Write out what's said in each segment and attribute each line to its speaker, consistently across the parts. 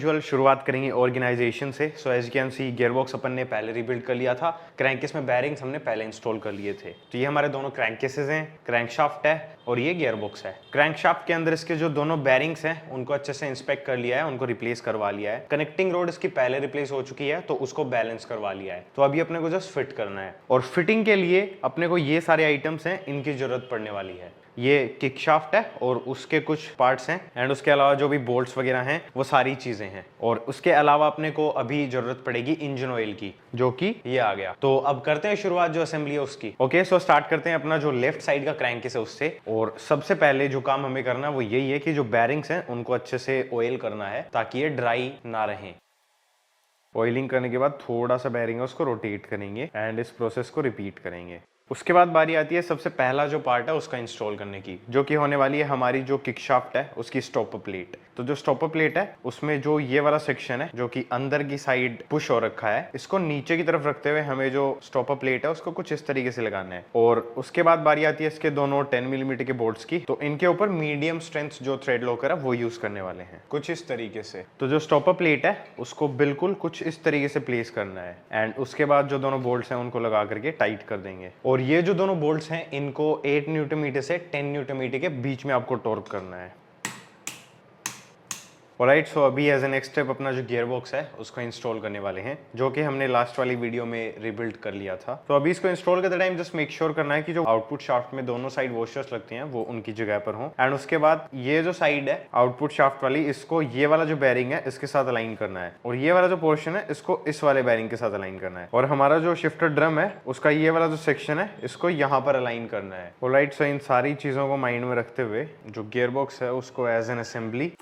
Speaker 1: Usual शुरुआत करेंगे organisation से। So as you can see gearbox अपन ने पहले रिबिल्ड कर लिया था, क्रैंकेस में बैरिंग्स हमने पहले इंस्टॉल कर लिए थे। तो ये हमारे दोनों क्रैंकेसेस हैं, क्रैंकशाफ्ट है और ये गियरबॉक्स है। क्रैंकशाफ्ट के अंदर इसके जो दोनों बैरिंग्स हैं उनको अच्छे से इंस्पेक्ट कर लिया है, उनको रिप्लेस करवा लिया है। कनेक्टिंग रोड इसकी पहले रिप्लेस हो चुकी है तो उसको बैलेंस करवा लिया है। तो अभी अपने को जस्ट फिट करना है और फिटिंग के लिए अपने को ये सारे आइटम्स हैं, इनकी जरूरत पड़ने वाली है। ये किक शाफ्ट है और उसके कुछ पार्ट्स हैं एंड उसके अलावा जो भी बोल्ट्स वगैरह हैं वो सारी चीजें हैं। और उसके अलावा अपने को अभी जरूरत पड़ेगी इंजन ऑयल की, जो कि ये आ गया। तो अब करते हैं शुरुआत जो असेंबली है उसकी। ओके, सो स्टार्ट करते हैं अपना जो लेफ्ट साइड का क्रैंकेस है उससे। और सबसे पहले जो काम हमें करना है वो यही है कि जो बैरिंग्स हैं उनको अच्छे से ऑयल करना है ताकि ये ड्राई ना रहें। ऑयलिंग करने के बाद थोड़ा सा बैरिंग है उसको रोटेट करेंगे एंड इस प्रोसेस को रिपीट करेंगे। उसके बाद बारी आती है सबसे पहला जो पार्ट है उसका इंस्टॉल करने की, जो कि होने वाली है हमारी जो किकशाफ्ट है उसकी स्टॉपर प्लेट। तो जो स्टॉपर प्लेट है उसमें जो ये वाला सेक्शन है जो कि अंदर की साइड पुश हो रखा है, इसको नीचे की तरफ रखते हुए हमें जो स्टॉपर प्लेट है उसको कुछ इस तरीके से लगाना है। और उसके बाद बारी आती है इसके दोनों 10 मिलीमीटर के बोल्ट्स की। तो इनके ऊपर मीडियम स्ट्रेंथ जो थ्रेड लॉकर है वो यूज करने वाले हैं कुछ इस तरीके से। तो जो स्टॉपर प्लेट है उसको बिल्कुल कुछ इस तरीके से प्लेस करना है एंड उसके बाद जो दोनों बोल्ट्स हैं उनको लगा करके टाइट कर देंगे। और ये जो दोनों बोल्ट्स हैं इनको 8 न्यूटन मीटर से 10 न्यूटन मीटर के बीच में आपको टॉर्क करना है। ऑलराइट, सो अभी एज ए नेक्स्ट स्टेप अपना जो गियरबॉक्स है उसको इंस्टॉल करने वाले हैं, जो कि हमने लास्ट वाली वीडियो में रिबिल्ड कर लिया था। तो अभी इसको इंस्टॉल करते टाइम जस्ट मेक श्योर करना है कि जो आउटपुट शाफ्ट में दोनों साइड वॉशर्स लगते हैं वो उनकी जगह पर हो। एंड उसके बाद ये जो साइड है आउटपुट शाफ्ट वाली, इसको ये वाला जो बैरिंग है इसके साथ अलाइन करना है और ये वाला जो पोर्शन है इसको इस वाले बैरिंग के साथ अलाइन करना है। और हमारा जो शिफ्टर ड्रम है उसका ये वाला जो सेक्शन है इसको यहाँ पर अलाइन करना है। ऑलराइट, सो इन सारी चीजों को माइंड में रखते हुए जो गियरबॉक्स है उसको एज एन असेंबली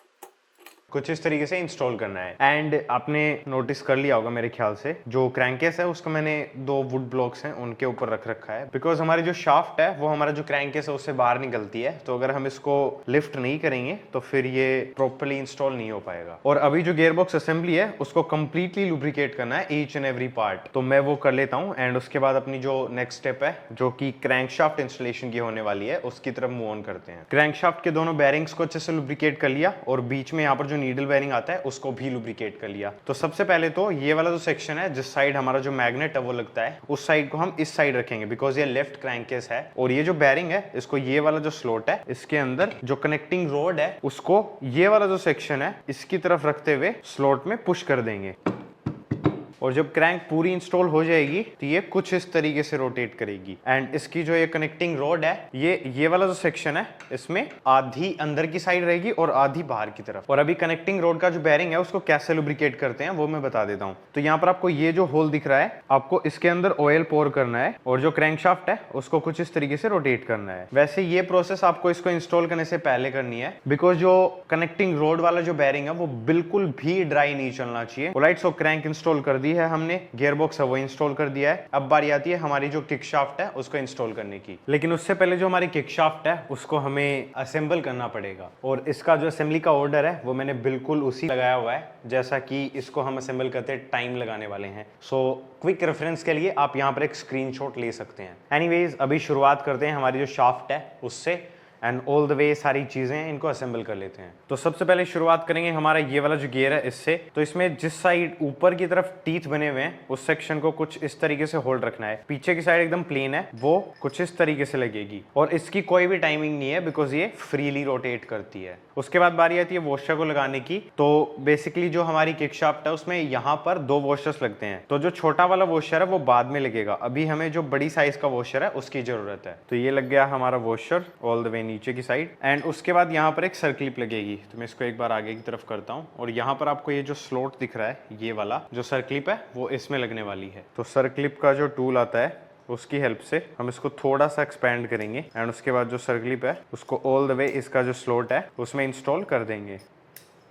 Speaker 1: कुछ इस तरीके से इंस्टॉल करना है। एंड आपने नोटिस कर लिया होगा मेरे ख्याल से जो क्रैंकेस है उसको मैंने 2 वुड ब्लॉक्स हैं उनके ऊपर रख रखा है, बिकॉज हमारी जो शाफ्ट है वो हमारा जो क्रैंकेस है उससे बाहर निकलती है। तो अगर हम इसको लिफ्ट नहीं करेंगे तो फिर ये प्रॉपर्ली इंस्टॉल नहीं हो पाएगा। और अभी जो गियरबॉक्स असेंबली है उसको कंप्लीटली लुब्रिकेट करना है ईच एंड एवरी पार्ट। तो मैं वो कर लेता हूँ एंड उसके बाद अपनी जो नेक्स्ट स्टेप है जो कि क्रैंकशाफ्ट इंस्टॉलेशन की होने वाली है उसकी तरफ मूव ऑन करते हैं। क्रैंकशाफ्ट के दोनों बैरिंग्स को अच्छे से लुब्रिकेट कर लिया और बीच में यहाँ पर जो नीडल बैरिंग आता है उसको भी लुब्रिकेट कर लिया। तो सबसे पहले तो ये वाला जो सेक्शन है जिस साइड हमारा जो मैग्नेट है वो लगता है उस साइड को हम इस साइड रखेंगे, बिकॉज ये लेफ्ट क्रैंकेस है। और ये जो बैरिंग है इसको ये वाला जो स्लॉट है इसके अंदर जो कनेक्टिंग रोड है उसको ये वाला जो सेक्शन है इसकी तरफ रखते हुए स्लॉट में पुश कर देंगे। और जब क्रैंक पूरी इंस्टॉल हो जाएगी तो ये कुछ इस तरीके से रोटेट करेगी एंड इसकी जो ये कनेक्टिंग रोड है ये वाला जो सेक्शन है इसमें आधी अंदर की साइड रहेगी और आधी बाहर की तरफ। और अभी कनेक्टिंग रोड का जो बैरिंग है उसको कैसे लुब्रिकेट करते हैं वो मैं बता देता हूँ। तो यहाँ पर आपको ये जो होल दिख रहा है आपको इसके अंदर ऑयल पोर करना है और जो क्रैंकशाफ्ट है उसको कुछ इस तरीके से रोटेट करना है। वैसे ये प्रोसेस आपको इसको इंस्टॉल करने से पहले करनी है, बिकॉज जो कनेक्टिंग रोड वाला जो बैरिंग है वो बिल्कुल भी ड्राई नहीं चलना चाहिए। ऑलराइट, सो क्रैंक इंस्टॉल कर दी है हमने, गियरबॉक्स है वो इंस्टॉल कर दिया है। अब बारी आती है हमारी जो किकशाफ्ट है उसको इंस्टॉल करने की। लेकिन उससे पहले जो हमारी किकशाफ्ट है उसको हमें असेंबल करना पड़ेगा और इसका जो असेंबली का ऑर्डर है वो मैंने बिल्कुल उसी लगाया हुआ है जैसा कि इसको हम असेंबल करते टाइम लगाने वाले हैं। सो क्विक रेफरेंस के लिए आप यहाँ पर एक स्क्रीनशॉट ले सकते हैं। एनीवेज, अभी शुरुआत करते हैं हमारी जो शाफ्ट है उससे एंड ऑल द वे सारी चीजें इनको असेंबल कर लेते हैं। तो सबसे पहले शुरुआत करेंगे हमारा ये वाला जो गियर है इससे। तो इसमें जिस साइड ऊपर की तरफ टीथ बने हुए हैं उस सेक्शन को कुछ इस तरीके से होल्ड रखना है। पीछे की साइड एकदम प्लेन है वो कुछ इस तरीके से लगेगी और इसकी कोई भी टाइमिंग नहीं है बिकॉज ये फ्रीली रोटेट करती है। उसके बाद बारी आती है वॉशर को लगाने की। तो बेसिकली जो हमारी किकशाफ्ट है उसमें यहाँ पर 2 वॉशर्स लगते हैं। तो जो छोटा वाला वॉशर है वो बाद में लगेगा, अभी हमें जो बड़ी साइज का वॉशर है उसकी जरूरत है। तो ये लग गया हमारा वॉशर ऑल द वे नीचे की साइड एंड उसके बाद यहाँ पर एक सर्क्लिप लगेगी। तो मैं इसको एक बार आगे की तरफ करता हूँ और यहाँ पर आपको ये जो स्लॉट दिख रहा है ये वाला जो सर्क्लिप है वो इसमें लगने वाली है। तो सर्क्लिप का जो टूल आता है उसकी हेल्प से हम इसको थोड़ा सा एक्सपेंड करेंगे एंड उसके बाद जो सर्क्लिप है उसको ऑल द वे इसका जो स्लॉट है उसमें इंस्टॉल कर देंगे।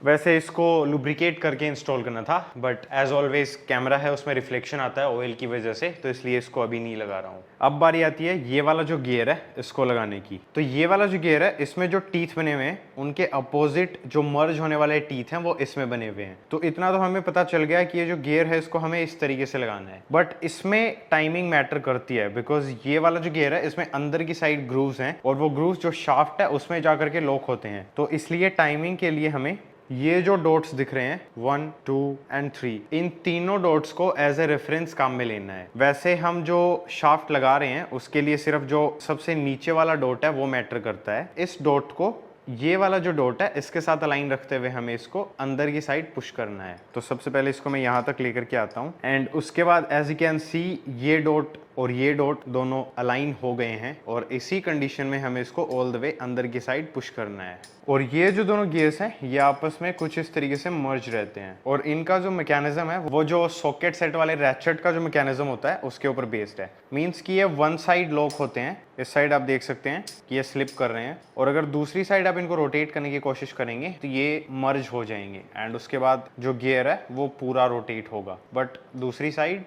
Speaker 1: वैसे इसको लुब्रिकेट करके इंस्टॉल करना था बट एज ऑलवेज कैमरा है उसमें रिफ्लेक्शन आता है ऑयल की वजह से, तो इसलिए इसको अभी नहीं लगा रहा हूँ। अब बारी आती है ये वाला जो गियर है इसको लगाने की। तो ये वाला जो गियर है इसमें जो टीथ बने हुए हैं उनके अपोजिट जो मर्ज होने वाले टीथ हैं वो इसमें बने हुए हैं। तो इतना तो हमें पता चल गया कि ये जो गियर है इसको हमें इस तरीके से लगाना है, बट इसमें टाइमिंग मैटर करती है बिकॉज ये वाला जो गियर है इसमें अंदर की साइड ग्रूव्स हैं और वो ग्रूव्स जो शाफ्ट है उसमें जाकर के लॉक होते हैं। तो इसलिए टाइमिंग के लिए हमें ये जो डॉट्स दिख रहे हैं 1, 2 एंड 3, इन तीनों डॉट्स को एज ए रेफरेंस काम में लेना है। वैसे हम जो शाफ्ट लगा रहे हैं उसके लिए सिर्फ जो सबसे नीचे वाला डॉट है वो मैटर करता है। इस डॉट को, ये वाला जो डॉट है, इसके साथ अलाइन रखते हुए हमें इसको अंदर की साइड पुश करना है। तो सबसे पहले इसको मैं यहाँ तक लेकर के आता हूँ एंड उसके बाद एज यू कैन सी ये डॉट और ये डॉट दोनों अलाइन हो गए हैं और इसी कंडीशन में हमें इसको ऑल द वे अंदर की साइड पुश करना है। और ये जो दोनों गियर्स हैं ये आपस में कुछ इस तरीके से मर्ज रहते हैं और इनका जो मैकेनिज्म है वो जो सॉकेट सेट वाले रैचेट का जो मैकेनिज्म होता है उसके ऊपर बेस्ड है। मींस कि ये वन साइड लॉक होते हैं, इस साइड आप देख सकते हैं कि ये स्लिप कर रहे हैं और अगर दूसरी साइड आप इनको रोटेट करने की कोशिश करेंगे तो ये मर्ज हो जाएंगे एंड उसके बाद जो गियर है वो पूरा रोटेट होगा, बट दूसरी साइड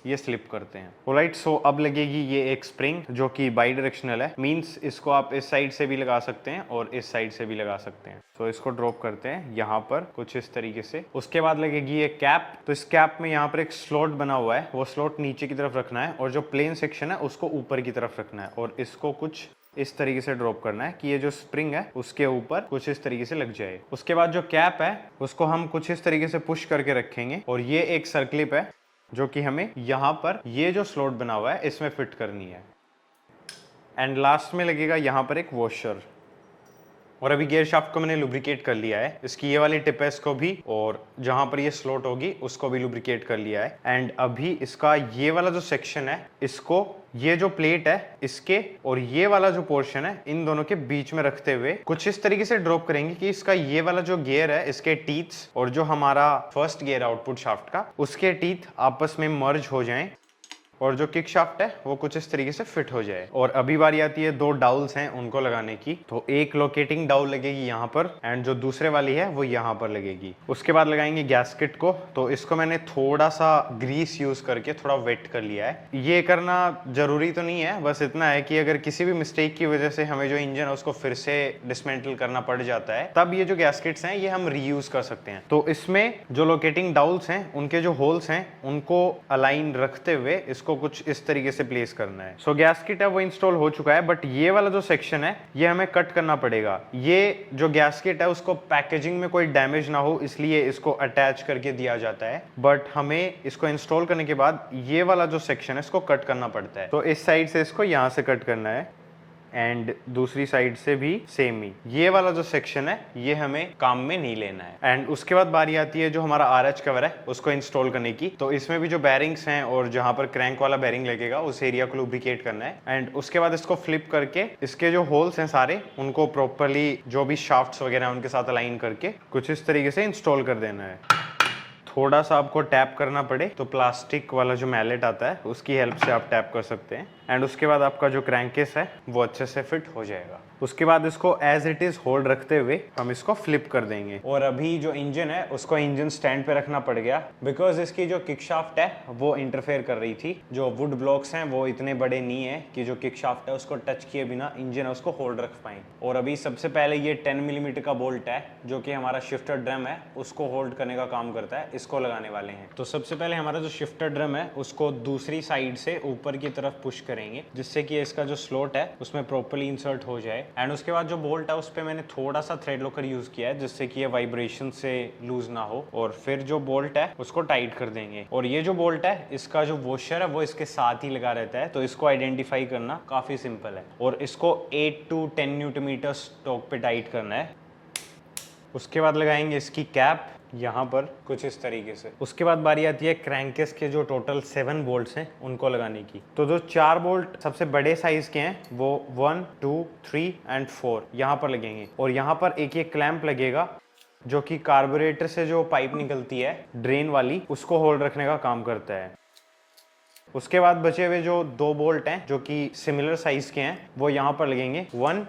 Speaker 1: ये स्लिप करते हैं। ऑलराइट, सो अब लगेगी ये एक स्प्रिंग जो कि बाई डायरेक्शनल है। मींस इसको आप इस साइड से भी लगा सकते हैं और इस साइड से भी लगा सकते हैं। तो इसको ड्रॉप करते हैं यहाँ पर कुछ इस तरीके से। उसके बाद लगेगी एक कैप। तो इस कैप में यहाँ पर एक स्लॉट बना हुआ है, वो स्लॉट नीचे की तरफ रखना है और जो प्लेन सेक्शन है उसको ऊपर की तरफ रखना है और इसको कुछ इस तरीके से ड्रॉप करना है कि ये जो स्प्रिंग है उसके ऊपर कुछ इस तरीके से लग जाए। उसके बाद जो कैप है उसको हम कुछ इस तरीके से पुश करके रखेंगे और ये एक सर्कलिप है जो कि हमें यहाँ पर ये जो स्लॉट बना हुआ है इसमें फिट करनी है। एंड लास्ट में लगेगा यहाँ पर एक वॉशर। और अभी गियर शाफ्ट को मैंने लुब्रिकेट कर लिया है, इसकी ये वाली टिप है इसको भी, और जहां पर ये स्लॉट होगी उसको भी लुब्रिकेट कर लिया है। एंड अभी इसका ये वाला जो सेक्शन है इसको, ये जो प्लेट है इसके और ये वाला जो पोर्शन है इन दोनों के बीच में रखते हुए कुछ इस तरीके से ड्रॉप करेंगे कि इसका ये वाला जो गियर है इसके टीथ्स और जो हमारा फर्स्ट गियर आउटपुट शाफ्ट का उसके टीथ आपस में मर्ज हो जाएं और जो किक शाफ्ट है वो कुछ इस तरीके से फिट हो जाए। और अभी बारी आती है दो डाउल्स हैं उनको लगाने की। तो एक लोकेटिंग डाउल लगेगी यहाँ पर एंड जो दूसरे वाली है वो यहाँ पर लगेगी। उसके बाद लगाएंगे गैस्केट को। तो इसको मैंने थोड़ा सा ग्रीस यूज करके थोड़ा वेट कर लिया है। ये करना जरूरी तो नहीं है, बस इतना है कि अगर किसी भी मिस्टेक की वजह से हमें जो इंजन है उसको फिर से डिसमेंटल करना पड़ जाता है तब ये जो गैस्केट्स हैं ये हम रीयूज कर सकते हैं। तो इसमें जो लोकेटिंग डाउल्स हैं उनके जो होल्स हैं उनको अलाइन रखते हुए इसको कुछ इस तरीके से प्लेस करना है। सो गैस्केट है वो इंस्टॉल हो चुका है, बट ये वाला जो सेक्शन है ये हमें कट करना पड़ेगा। ये जो गैस्केट है उसको पैकेजिंग में कोई डैमेज ना हो इसलिए इसको अटैच करके दिया जाता है, बट हमें इसको इंस्टॉल करने के बाद ये वाला जो सेक्शन है इसको कट करना पड़ता है। तो इस साइड से इसको यहाँ से कट करना है एंड दूसरी साइड से भी सेम ही। ये वाला जो सेक्शन है ये हमें काम में नहीं लेना है। एंड उसके बाद बारी आती है जो हमारा आरएच कवर है उसको इंस्टॉल करने की। तो इसमें भी जो बैरिंग्स हैं और जहां पर क्रैंक वाला बैरिंग लगेगा उस एरिया को लुब्रिकेट करना है। एंड उसके बाद इसको फ्लिप करके इसके जो होल्स हैं सारे उनको प्रॉपरली जो भी शाफ्ट्स वगैरह हैं उनके साथ अलाइन करके कुछ इस तरीके से इंस्टॉल कर देना है। थोड़ा सा आपको टैप करना पड़े तो प्लास्टिक वाला जो मैलेट आता है उसकी हेल्प से आप टैप कर सकते हैं एंड उसके बाद आपका जो क्रैंकेस है वो अच्छे से फिट हो जाएगा। उसके बाद इसको एज इट इज होल्ड रखते हुए हम इसको फ्लिप कर देंगे। और अभी जो इंजन है उसको इंजन स्टैंड पे रखना पड़ गया बिकॉज इसकी जो किक शाफ्ट है वो इंटरफेयर कर रही थी। जो वुड ब्लॉक्स हैं वो इतने बड़े नहीं है कि जो किक शाफ्ट है उसको टच किए बिना इंजन है उसको होल्ड रख पाए। और अभी सबसे पहले ये 10 मिलीमीटर का बोल्ट है जो कि हमारा शिफ्टर ड्रम है उसको होल्ड करने का काम करता है, इसको लगाने वाले हैं। तो सबसे पहले हमारा जो शिफ्टर ड्रम है उसको दूसरी साइड से ऊपर की तरफ पुश करेंगे जिससे कि इसका जो स्लॉट है उसमें प्रॉपर्ली इंसर्ट हो जाए। एंड उसके बाद जो बोल्ट है उस पर मैंने थोड़ा सा थ्रेड लॉकर यूज किया है जिससे कि ये वाइब्रेशन से लूज ना हो। और फिर जो बोल्ट है उसको टाइट कर देंगे। और ये जो बोल्ट है इसका जो वॉशर है वो इसके साथ ही लगा रहता है, तो इसको आइडेंटिफाई करना काफी सिंपल है। और इसको 8 to 10 न्यूटन मीटर स्टॉक पे टाइट करना है। उसके बाद लगाएंगे इसकी कैप यहाँ पर कुछ इस तरीके से। उसके बाद बारी आती है क्रैंकेस के जो टोटल 7 बोल्ट्स हैं उनको लगाने की। तो जो 4 बोल्ट सबसे बड़े साइज के हैं वो 1, 2, 3 एंड 4 यहाँ पर लगेंगे। और यहाँ पर एक क्लैंप लगेगा जो कि कार्बोरेटर से जो पाइप निकलती है ड्रेन वाली उसको होल्ड रखने का काम करता है। उसके बाद बचे हुए जो 2 बोल्ट हैं जो कि सिमिलर साइज के हैं वो यहाँ पर लगेंगे 1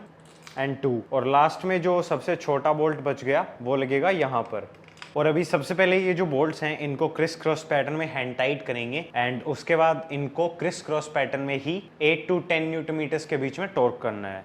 Speaker 1: एंड 2। और लास्ट में जो सबसे छोटा बोल्ट बच गया वो लगेगा यहाँ पर। और अभी सबसे पहले ये जो बोल्ट्स हैं इनको क्रिस क्रॉस पैटर्न में हैंड टाइट करेंगे एंड उसके बाद इनको क्रिस क्रॉस पैटर्न में ही 8 to 10 न्यूटन मीटर्स के बीच में टॉर्क करना है।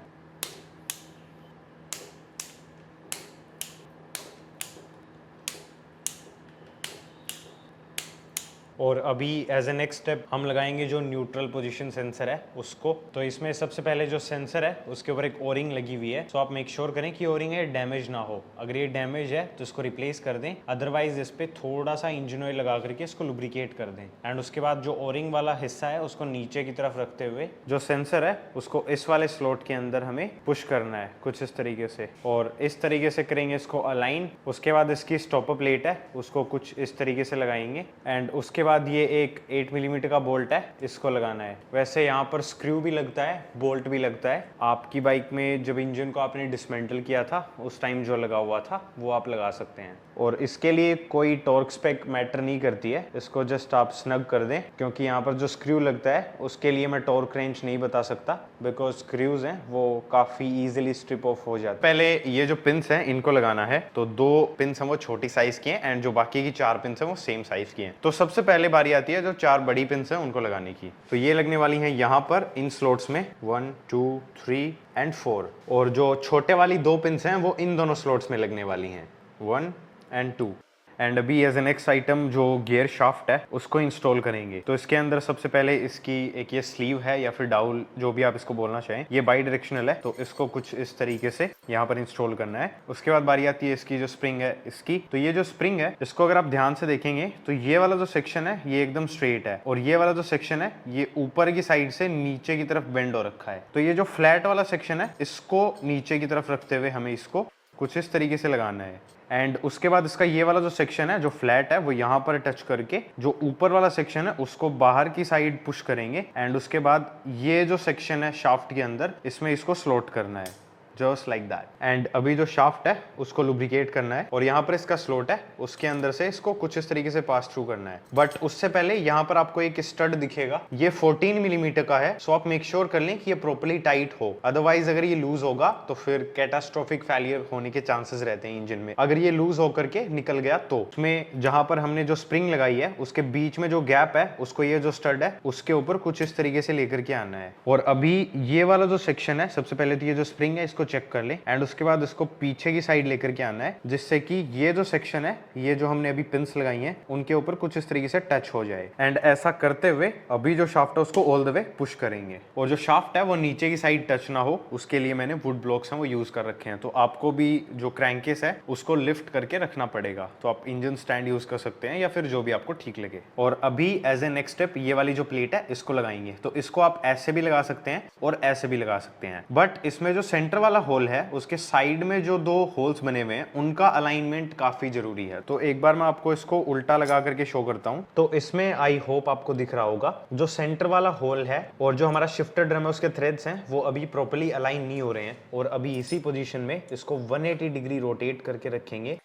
Speaker 1: और अभी एज ए नेक्स्ट स्टेप हम लगाएंगे जो न्यूट्रल पोजीशन सेंसर है उसको। तो इसमें सबसे पहले जो सेंसर है उसके ऊपर एक ओरिंग लगी हुई है, तो आप मेक श्योर करें कि ओरिंग है डैमेज ना हो। अगर ये डैमेज है तो इसको रिप्लेस कर दें, अदरवाइज इस पे थोड़ा सा इंजन ऑयल लगा करके इसको लुब्रिकेट कर दें। एंड उसके बाद जो ओरिंग वाला हिस्सा है उसको नीचे की तरफ रखते हुए जो सेंसर है उसको इस वाले स्लॉट के अंदर हमें पुश करना है कुछ इस तरीके से, और इस तरीके से करेंगे इसको अलाइन। उसके बाद इसकी स्टॉपर प्लेट है उसको कुछ इस तरीके से लगाएंगे एंड उसके बाद ये एक 8 मिलीमीटर का बोल्ट है, इसको लगाना है। वैसे यहाँ पर स्क्रू भी लगता है, बोल्ट भी लगता है। आपकी बाइक में जब इंजन को आपने डिसमेंटल किया था उस टाइम जो लगा हुआ था वो आप लगा सकते हैं। और इसके लिए कोई टॉर्क स्पेक मैटर नहीं करती है, इसको जस्ट आप स्नग कर दें, क्योंकि यहाँ पर जो स्क्रू लगता है उसके लिए मैं टॉर्क रेंज नहीं बता सकता, बिकॉज स्क्रूज हैं वो काफी इजीली स्ट्रिप ऑफ हो जाते हैं। पहले ये जो पिन्स हैं इनको लगाना है, तो 2 पिन्स हैं वो छोटी साइज की हैं एंड जो बाकी की 4 पिन्स हैं वो सेम साइज की हैं। तो सबसे पहले बारी आती है जो 4 बड़ी पिन्स हैं उनको लगाने की। तो ये लगने वाली हैं यहाँ पर इन स्लॉट्स में 1 2 3 एंड 4, और जो छोटे वाली 2 पिन्स हैं वो इन दोनों स्लॉट्स में लगने वाली हैं 1 एंड 2। एंड अभी एज ए नेक्स्ट आइटम जो गियर शाफ्ट है उसको इंस्टॉल करेंगे। तो इसके अंदर सबसे पहले इसकी एक ये स्लीव है या फिर डाउल, जो भी आप इसको बोलना चाहें, ये बाई डायरेक्शनल है, तो इसको कुछ इस तरीके से यहाँ पर इंस्टॉल करना है। उसके बाद बारी आती है इसकी जो स्प्रिंग है इसकी। तो ये जो स्प्रिंग है इसको अगर आप ध्यान से देखेंगे तो ये वाला जो सेक्शन है ये एकदम स्ट्रेट है, और ये वाला जो सेक्शन है ये ऊपर की साइड से नीचे की तरफ बेंड हो रखा है। तो ये जो फ्लैट वाला सेक्शन है इसको नीचे की तरफ रखते हुए हमें इसको कुछ इस तरीके से लगाना है। एंड उसके बाद इसका ये वाला जो सेक्शन है जो फ्लैट है वो यहाँ पर टच करके जो ऊपर वाला सेक्शन है उसको बाहर की साइड पुश करेंगे। एंड उसके बाद ये जो सेक्शन है शाफ्ट के अंदर इसमें इसको स्लॉट करना है, जस्ट लाइक दैट। एंड अभी जो शाफ्ट है उसको लुब्रिकेट करना है, और यहाँ पर इसका स्लॉट है उसके अंदर से इसको कुछ इस तरीके से पास थ्रू करना है। बट उससे पहले यहाँ पर आपको एक स्टड दिखेगा, ये 14 मिलीमीटर का है, सो आप मेक श्योर कर लें कि ये प्रॉपर्ली टाइट हो, अदरवाइज अगर ये लूज होगा तो फिर कैटास्ट्रोफिक फेलियर होने के चांसेस रहते हैं इंजन में। अगर ये लूज होकर के निकल गया तो उसमें जहां पर हमने जो स्प्रिंग लगाई है उसके बीच में जो गैप है उसको ये जो स्टड है उसके ऊपर कुछ इस तरीके से लेकर के आना है। और अभी ये वाला जो सेक्शन है सबसे पहले तो ये जो स्प्रिंग है इसको चेक कर ले, एंड उसके बाद इसको पीछे की साइड लेकर के आना है, जिससे कि ये जो सेक्शन है ये जो हमने अभी पिन्स लगाई हैं उनके ऊपर कुछ इस तरीके से टच हो जाए। एंड ऐसा करते हुए अभी जो शाफ्ट है उसको ऑल द वे पुश करेंगे, और जो शाफ्ट है वो नीचे की साइड टच ना हो उसके लिए मैंने वुड ब्लॉक्स हैं वो यूज कर रखे हैं। तो आपको भी जो क्रैंकेस है उसको लिफ्ट करके रखना पड़ेगा, तो आप इंजन स्टैंड यूज कर सकते हैं या फिर जो भी आपको ठीक लगे। और अभी एज ए नेक्स्ट स्टेप ये वाली जो प्लेट है इसको लगाएंगे। तो इसको आप ऐसे भी लगा सकते हैं और ऐसे भी लगा सकते हैं, बट इसमें जो सेंटर वाला होल है उसके साइड में जो 2 होल्स बने हुए हैं उनका अलाइनमेंट काफी जरूरी है। तो एक बार मैं आपको इसको उल्टा लगा करके शो करता हूं। तो इसमें आई होप आपको दिख रहा होगा जो सेंटर वाला होल है और जो हमारा शिफ्टर ड्रम है उसके थ्रेड्स हैं वो अभी प्रॉपर्ली अलाइन नहीं हो रहे हैं, और अभी इसी पोजीशन में इसको 180 डिग्री रोटेट करके रखेंगे।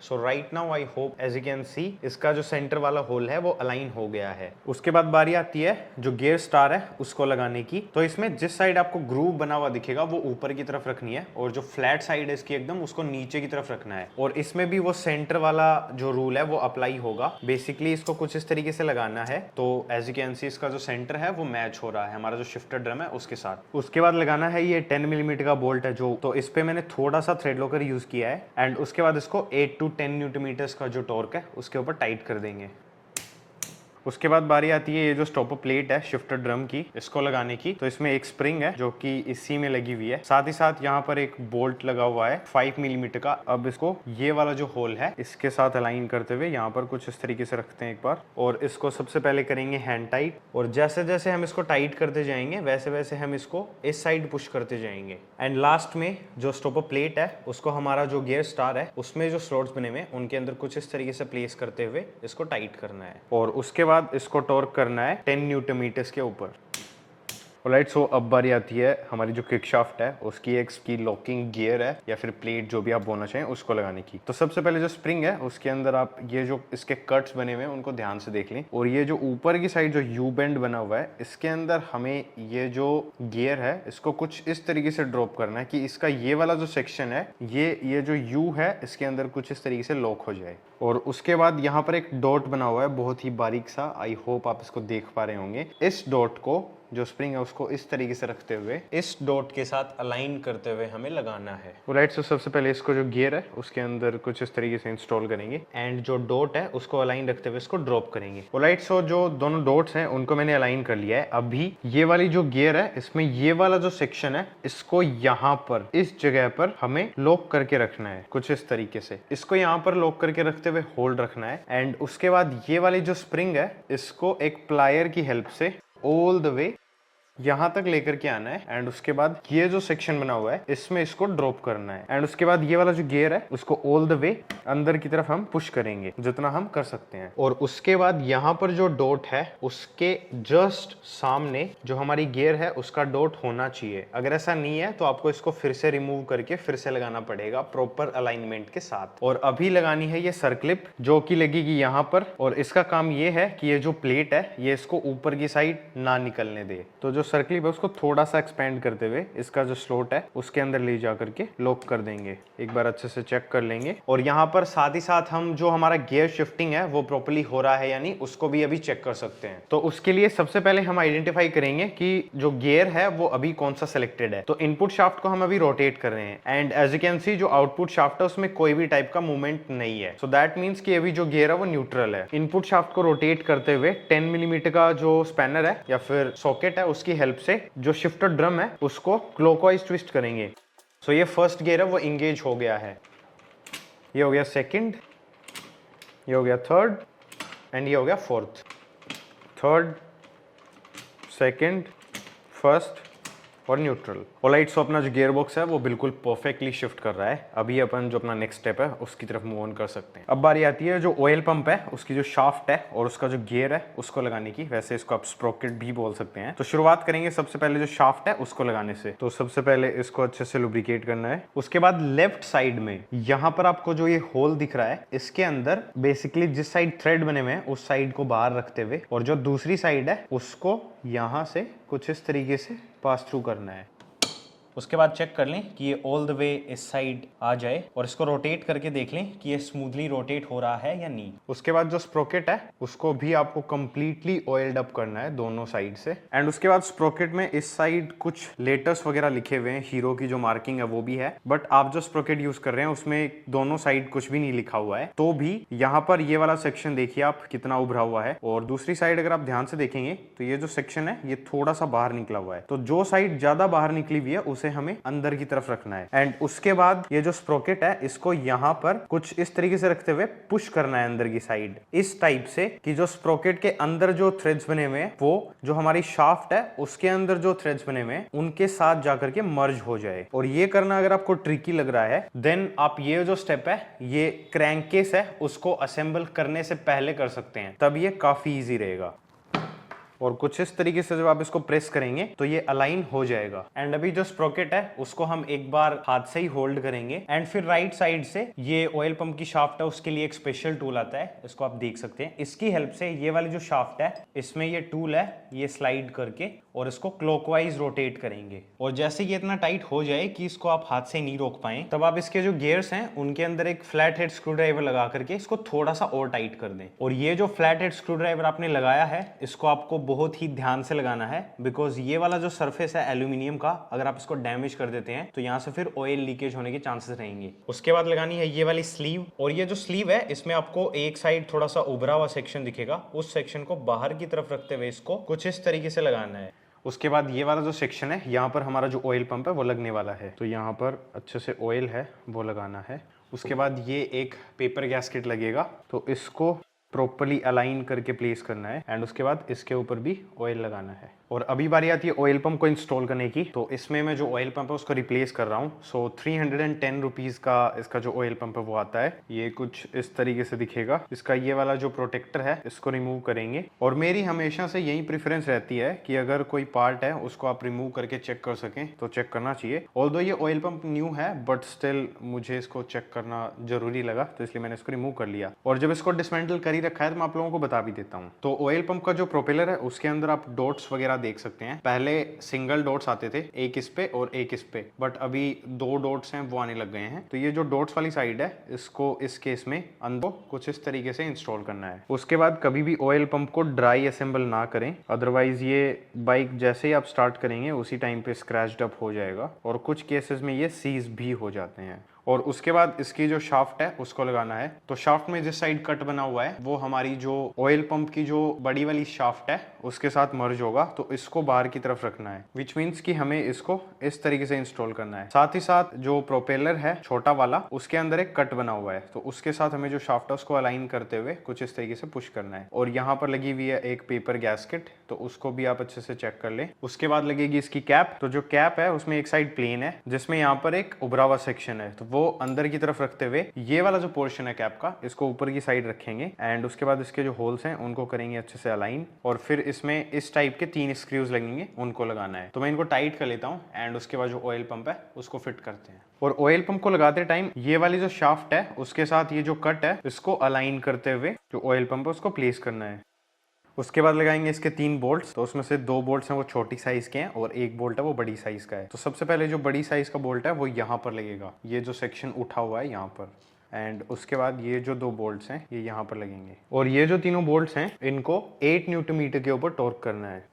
Speaker 1: So right now I hope as you can see इसका जो सेंटर वाला होल है वो अलाइन हो गया है। उसके बाद बारी आती है जो गियर स्टार है उसको लगाने की। तो इसमें जिस साइड आपको ग्रूव बना हुआ दिखेगा वो ऊपर की तरफ रखनी है, और जो फ्लैट साइड है इसकी एकदम उसको नीचे की तरफ रखना है। और इसमें भी वो सेंटर वाला जो रूल है वो अप्लाई होगा। बेसिकली इसको कुछ इस तरीके से लगाना है। तो एज यू कैन सी इसका जो सेंटर है वो मैच हो रहा है हमारा जो शिफ्टर ड्रम है उसके साथ। उसके बाद लगाना है ये 10 मिलीमीटर का बोल्ट है जो, तो इस पे मैंने थोड़ा सा थ्रेड लॉकर यूज किया है। एंड उसके बाद इसको 8 to 10 न्यूटन मीटर्स का जो टॉर्क है उसके ऊपर टाइट कर देंगे। उसके बाद बारी आती है ये जो स्टॉपर प्लेट है शिफ्टर ड्रम की, इसको लगाने की। तो इसमें एक स्प्रिंग है जो कि इसी में लगी हुई है, साथ ही साथ यहाँ पर एक बोल्ट लगा हुआ है 5 मिलीमीटर का। अब इसको ये वाला जो होल है इसके साथ अलाइन करते हुए यहाँ पर कुछ इस तरीके से रखते हैं एक बार, और इसको सबसे पहले करेंगे हैंड टाइट। और जैसे जैसे हम इसको टाइट करते जाएंगे वैसे वैसे हम इसको इस साइड पुश करते जाएंगे। एंड लास्ट में जो स्टॉपर प्लेट है उसको हमारा जो गियर स्टार है उसमें जो स्लॉट्स बने हुए उनके अंदर कुछ इस तरीके से प्लेस करते हुए इसको टाइट करना है, और उसके बाद इसको टॉर्क करना है 10 न्यूटन मीटर्स के ऊपर। ऑलराइट, सो अब बारी आती है हमारी जो किक शाफ्ट है उसकी एक की लॉकिंग गियर है या फिर प्लेट जो भी आप बोलना चाहें उसको लगाने की। तो सबसे पहले जो स्प्रिंग है उसके अंदर आप ये जो इसके कट्स बने हुए हैं उनको ध्यान से देख लें, और ये जो ऊपर की साइड जो यू बेंड बना हुआ है इसके अंदर हमें ये जो गियर है इसको कुछ इस तरीके से ड्रॉप करना है कि इसका ये वाला जो सेक्शन है ये जो यू है इसके अंदर कुछ इस तरीके से लॉक हो जाए। और उसके बाद यहाँ पर एक डॉट बना हुआ है बहुत ही बारीक सा, आई होप आप इसको देख पा रहे होंगे। इस डॉट को जो स्प्रिंग है उसको इस तरीके से रखते हुए इस डॉट के साथ अलाइन करते हुए हमें लगाना है। राइट, सो सबसे पहले इसको जो गियर है उसके अंदर कुछ इस तरीके से इंस्टॉल करेंगे एंड जो डॉट है उसको अलाइन रखते हुए इसको ड्रॉप करेंगे। राइट, सो जो दोनों डॉट्स हैं उनको मैंने अलाइन कर लिया है। अभी ये वाली जो गियर है इसमें ये वाला जो सेक्शन है इसको यहाँ पर इस जगह पर हमें लॉक करके रखना है कुछ इस तरीके से। इसको यहाँ पर लॉक करके रखते हुए होल्ड रखना है एंड उसके बाद ये वाली जो स्प्रिंग है इसको एक प्लायर की हेल्प से ऑल द वे यहाँ तक लेकर के आना है एंड उसके बाद ये जो सेक्शन बना हुआ है इसमें इसको ड्रॉप करना है एंड उसके बाद ये वाला जो गियर है उसको ऑल द वे अंदर की तरफ हम पुश करेंगे जितना हम कर सकते हैं। और उसके बाद यहाँ पर जो डॉट है उसके जस्ट सामने जो हमारी गियर है उसका डॉट होना चाहिए। अगर ऐसा नहीं है तो आपको इसको फिर से रिमूव करके फिर से लगाना पड़ेगा प्रॉपर अलाइनमेंट के साथ। और अभी लगानी है ये सर्क्लिप जो कि लगेगी यहाँ पर और इसका काम ये है कि ये जो प्लेट है ये इसको ऊपर की साइड ना निकलने दे। तो जो सर्क्लिप है उसको थोड़ा सा एक्सपेंड करते हुए इसका जो स्लॉट है उसके अंदर ले जा करके लॉक कर देंगे। एक बार अच्छे से चेक कर लेंगे और यहाँ पर साथ ही साथ हम जो हमारा गियर शिफ्टिंग है वो प्रॉपर्ली हो रहा है या नहीं उसको भी अभी चेक कर सकते हैं। तो उसके लिए सबसे पहले हम आइडेंटिफाई करेंगे कि जो गियर है वो अभी कौन सा सिलेक्टेड है। तो इनपुट शाफ्ट को हम अभी रोटेट कर रहे हैं and as you can see जो आउटपुट शाफ्ट है उसमें कोई भी टाइप का मूवमेंट नहीं है। सो दैट मीन्स कि अभी जो गियर है वो न्यूट्रल है। इनपुट शाफ्ट को रोटेट करते हुए 10 मिलीमीटर का जो स्पैनर है या फिर सॉकेट है उसकी हेल्प से जो शिफ्टर ड्रम है उसको क्लॉकवाइज ट्विस्ट करेंगे। सो ये फर्स्ट गियर है वो इंगेज हो गया है, ये हो गया सेकंड, ये हो गया थर्ड एंड ये हो गया फोर्थ। थर्ड, सेकंड, फर्स्ट और न्यूट्रल। ऑलराइट, सो अपना जो गियर बॉक्स है वो बिल्कुल परफेक्टली शिफ्ट कर रहा है। अभी अपन जो अपना नेक्स्ट स्टेप है उसकी तरफ मूव ऑन कर सकते हैं। अब बारी आती है जो ऑयल पंप है उसकी जो शाफ्ट है और उसका जो गियर है उसको लगाने की। वैसे इसको आप स्प्रोकेट भी बोल सकते हैं। तो शुरुआत करेंगे सबसे पहले जो शाफ्ट है उसको लगाने से। तो सबसे पहले इसको अच्छे से लुब्रिकेट करना है। उसके बाद लेफ्ट साइड में यहाँ पर आपको जो ये होल दिख रहा है इसके अंदर बेसिकली जिस साइड थ्रेड बने हुए हैं उस साइड को बाहर रखते हुए और जो दूसरी साइड है उसको यहाँ से कुछ इस तरीके से पास थ्रू करना है। उसके बाद चेक कर लें कि ये ऑल द वे इस साइड आ जाए और इसको रोटेट करके देख लें कि ये स्मूथली रोटेट हो रहा है या नहीं। उसके बाद जो स्प्रोकेट है उसको भी आपको कंप्लीटली ऑयल्ड अप करना है दोनों साइड से एंड उसके बाद स्प्रोकेट में इस साइड कुछ लेटर्स वगैरह लिखे हुए हैं, हीरो की जो मार्किंग है वो भी है, बट आप जो स्प्रोकेट यूज कर रहे हैं उसमें दोनों साइड कुछ भी नहीं लिखा हुआ है। तो भी यहाँ पर ये वाला सेक्शन देखिए आप कितना उभरा हुआ है और दूसरी साइड अगर आप ध्यान से देखेंगे तो ये जो सेक्शन है ये थोड़ा सा बाहर निकला हुआ है। तो जो साइड ज्यादा बाहर निकली हुई है उसे हमें अंदर की तरफ रखना है एंड उसके बाद ये जो स्प्रोकेट है इसको यहाँ पर कुछ इस तरीके से रखते हुए पुश करना है अंदर की साइड इस टाइप से कि जो स्प्रोकेट के अंदर जो थ्रेड्स बने हुए हैं वो जो हमारी शाफ्ट है उसके अंदर जो थ्रेड्स बने हुए हैं उनके साथ जाकर के मर्ज हो जाए। और ये करना अगर आपको ट्रिकी लग रहा है देन आप ये जो स्टेप है ये क्रैंक केस है उसको असेंबल करने से पहले कर सकते हैं, तब ये काफी इजी रहेगा। और कुछ इस तरीके से जब आप इसको प्रेस करेंगे तो ये अलाइन हो जाएगा एंड अभी जो स्प्रोकेट है उसको हम एक बार हाथ से ही होल्ड करेंगे एंड फिर राइट साइड से ये ऑयल पंप की शाफ्ट है उसके लिए एक स्पेशल टूल आता है, इसको आप देख सकते हैं। इसकी हेल्प से ये वाली जो शाफ्ट है इसमें ये टूल है ये स्लाइड करके और इसको क्लॉकवाइज रोटेट करेंगे और जैसे ये इतना टाइट हो जाए कि इसको आप हाथ से नहीं रोक पाए तब आप इसके जो गियर्स हैं उनके अंदर एक फ्लैट हेड स्क्रू ड्राइवर लगा करके इसको थोड़ा सा और टाइट कर दें। और ये जो फ्लैट हेड स्क्रू ड्राइवर आपने लगाया है इसको आपको बहुत ही ध्यान से लगाना है बिकॉज ये वाला जो सरफेस है एल्यूमिनियम का अगर आप इसको डैमेज कर देते हैं तो यहाँ से फिर ऑयल लीकेज होने के चांसेस रहेंगे। उसके बाद लगानी है ये वाली स्लीव और ये जो स्लीव है इसमें आपको एक साइड थोड़ा सा उभरा हुआ सेक्शन दिखेगा, उस सेक्शन को बाहर की तरफ रखते हुए इसको कुछ इस तरीके से लगाना है। उसके बाद ये वाला जो सेक्शन है यहाँ पर हमारा जो ऑयल पंप है वो लगने वाला है तो यहाँ पर अच्छे से ऑयल है वो लगाना है। उसके बाद ये एक पेपर गैस्केट लगेगा तो इसको प्रॉपर्ली अलाइन करके प्लेस करना है एंड उसके बाद इसके ऊपर भी ऑयल लगाना है। और अभी बारी आती है ऑयल पंप को इंस्टॉल करने की। तो इसमें मैं जो ऑयल पंप है उसको रिप्लेस कर रहा हूँ। सो 310 रुपीज़ का इसका जो ऑयल पंप है वो आता है। ये कुछ इस तरीके से दिखेगा। इसका ये वाला जो प्रोटेक्टर है इसको रिमूव करेंगे और मेरी हमेशा से यही प्रेफरेंस रहती है कि अगर कोई पार्ट है उसको आप रिमूव करके चेक कर सकें तो चेक करना चाहिए। ऑल्दो ये ऑयल पंप न्यू है बट स्टिल मुझे इसको चेक करना जरूरी लगा तो इसलिए मैंने इसको रिमूव कर लिया। और जब इसको डिसमेंटल कर ही रखा है तो मैं आप लोगों को बता भी देता हूँ। तो ऑयल पंप का जो प्रोपेलर है उसके अंदर आप डॉट्स वगैरह वगैरह देख सकते हैं, पहले सिंगल डॉट्स आते थे, एक इस पे और एक इस पे, बट अभी 2 डॉट्स हैं वो आने लग गए हैं। तो ये जो डॉट्स वाली साइड है इसको इस केस में अंदर कुछ इस तरीके से इंस्टॉल करना है। उसके बाद कभी भी ऑयल पंप को ड्राई असेंबल ना करें, अदरवाइज ये बाइक जैसे ही आप स्टार्ट करेंगे उसी टाइम पे स्क्रैच्ड अप हो जाएगा और कुछ केसेस में ये सीज भी हो जाते हैं। और उसके बाद इसकी जो शाफ्ट है उसको लगाना है। तो शाफ्ट में जिस साइड कट बना हुआ है वो हमारी जो ऑयल पंप की जो बड़ी वाली शाफ्ट है उसके साथ मर्ज होगा, तो इसको बाहर की तरफ रखना है, विच मीन्स कि हमें इसको इस तरीके से इंस्टॉल करना है। साथ ही साथ जो प्रोपेलर है छोटा वाला उसके अंदर एक कट बना हुआ है, तो उसके साथ हमें जो शाफ्ट है उसको अलाइन करते हुए कुछ इस तरीके से पुश करना है। और यहाँ पर लगी हुई है एक पेपर गैस्केट, तो उसको भी आप अच्छे से चेक कर ले। उसके बाद लगेगी इसकी कैप। तो जो कैप है उसमें एक साइड प्लेन है जिसमें यहाँ पर एक उभरा हुआ सेक्शन है, तो वो अंदर की तरफ रखते हुए ये वाला जो पोर्शन है कैप का इसको ऊपर की साइड रखेंगे एंड उसके बाद इसके जो होल्स हैं उनको करेंगे अच्छे से अलाइन और फिर इसमें इस टाइप के 3 स्क्रूज लगेंगे, उनको लगाना है। तो मैं इनको टाइट कर लेता हूँ एंड उसके बाद जो ऑयल पंप है उसको फिट करते हैं। और ऑयल पंप को लगाते टाइम ये वाली जो शाफ्ट है उसके साथ ये जो कट है इसको अलाइन करते हुए जो ऑयल पंप है उसको प्लेस करना है। उसके बाद लगाएंगे इसके 3 बोल्ट्स, तो उसमें से 2 बोल्ट्स हैं वो छोटी साइज के हैं और 1 बोल्ट है वो बड़ी साइज का है। तो सबसे पहले जो बड़ी साइज का बोल्ट है वो यहाँ पर लगेगा, ये जो सेक्शन उठा हुआ है यहाँ पर, एंड उसके बाद ये जो 2 बोल्ट्स हैं ये यहाँ पर लगेंगे। और ये जो तीनों बोल्ट्स हैं इनको 8 न्यूटन मीटर के ऊपर टॉर्क करना है।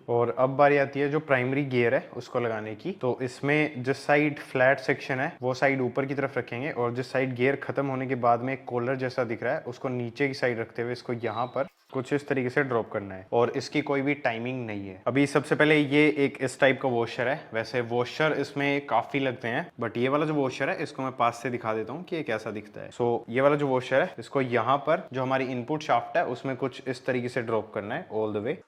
Speaker 1: और अब बारी आती है जो प्राइमरी गियर है उसको लगाने की। तो इसमें जिस साइड फ्लैट सेक्शन है वो साइड ऊपर की तरफ रखेंगे और जिस साइड गियर खत्म होने के बाद में एक कॉलर जैसा दिख रहा है उसको नीचे की साइड रखते हुए इसको यहाँ पर कुछ इस तरीके से ड्रॉप करना है। और इसकी कोई भी टाइमिंग नहीं है। अभी सबसे पहले ये एक इस टाइप का वॉशर है, वैसे वॉशर इसमें काफी लगते हैं बट ये वाला जो वॉशर है इसको मैं पास से दिखा देता हूँ कि ये कैसा दिखता है। सो ये वाला जो वॉशर है इसको यहाँ पर जो हमारी इनपुट शाफ्ट है उसमें कुछ इस तरीके से ड्रॉप करना है ऑल द वे।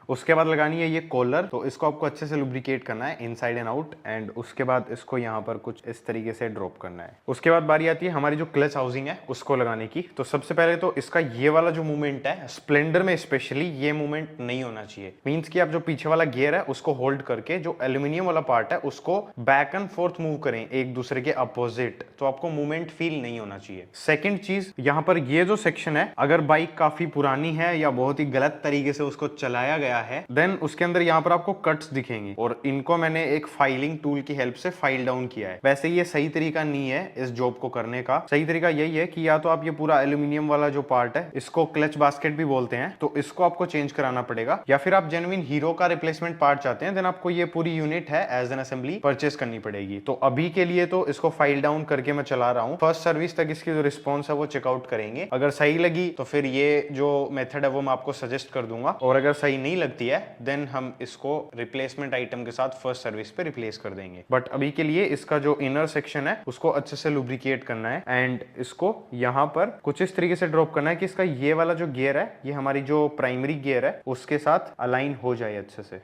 Speaker 1: उसके बाद लगानी है ये कॉलर, तो इसको आपको अच्छे से लुब्रिकेट करना है इनसाइड एंड आउट एंड उसके बाद इसको यहाँ पर कुछ इस तरीके से ड्रॉप करना है। उसके बाद बारी आती है हमारी जो क्लच हाउसिंग है उसको लगाने की। तो सबसे पहले तो इसका ये वाला जो मूवमेंट है स्प्लेंडर में स्पेशली ये मूवमेंट नहीं होना चाहिए, मीन्स कि आप जो पीछे वाला गियर है उसको होल्ड करके जो एल्यूमिनियम वाला पार्ट है उसको बैक एंड फोर्थ मूव करें एक दूसरे के अपोजिट, तो आपको मूवमेंट फील नहीं होना चाहिए। सेकेंड चीज, यहाँ पर ये जो सेक्शन है अगर बाइक काफी पुरानी है या बहुत ही गलत तरीके से उसको चलाया गया है देन उसके अंदर यहाँ पर आपको कट्स दिखेंगे और इनको मैंने एक फाइलिंग टूल की हेल्प से फाइल डाउन किया है। वैसे ये सही तरीका नहीं है इस जॉब को करने का, सही तरीका यही है कि या तो आप ये पूरा एल्यूमिनियम वाला जो पार्ट है इसको क्लच बास्केट भी बोलते हैं तो इसको आपको चेंज कराना पड़ेगा, या फिर आप जेन्युइन हीरो का रिप्लेसमेंट पार्ट चाहते हैं देन आपको ये पूरी यूनिट है एज एन असेंबली परचेस करनी पड़ेगी। तो अभी के लिए तो इसको फाइल डाउन करके मैं चला रहा हूँ, फर्स्ट सर्विस तक इसकी जो रिस्पॉन्स है वो चेकआउट करेंगे। अगर सही लगी तो फिर ये जो मेथड है वो मैं आपको सजेस्ट कर दूंगा और अगर सही नहीं लगती है देन हम इसको रिप्लेसमेंट आइटम के साथ फर्स्ट सर्विस पे रिप्लेस कर देंगे। बट अभी के लिए इसका जो इनर सेक्शन है उसको अच्छे से लुब्रिकेट करना है एंड इसको यहाँ पर कुछ इस तरीके से ड्रॉप करना है कि इसका ये वाला जो गियर है ये हमारी जो प्राइमरी गियर है उसके साथ अलाइन हो जाए अच्छे से।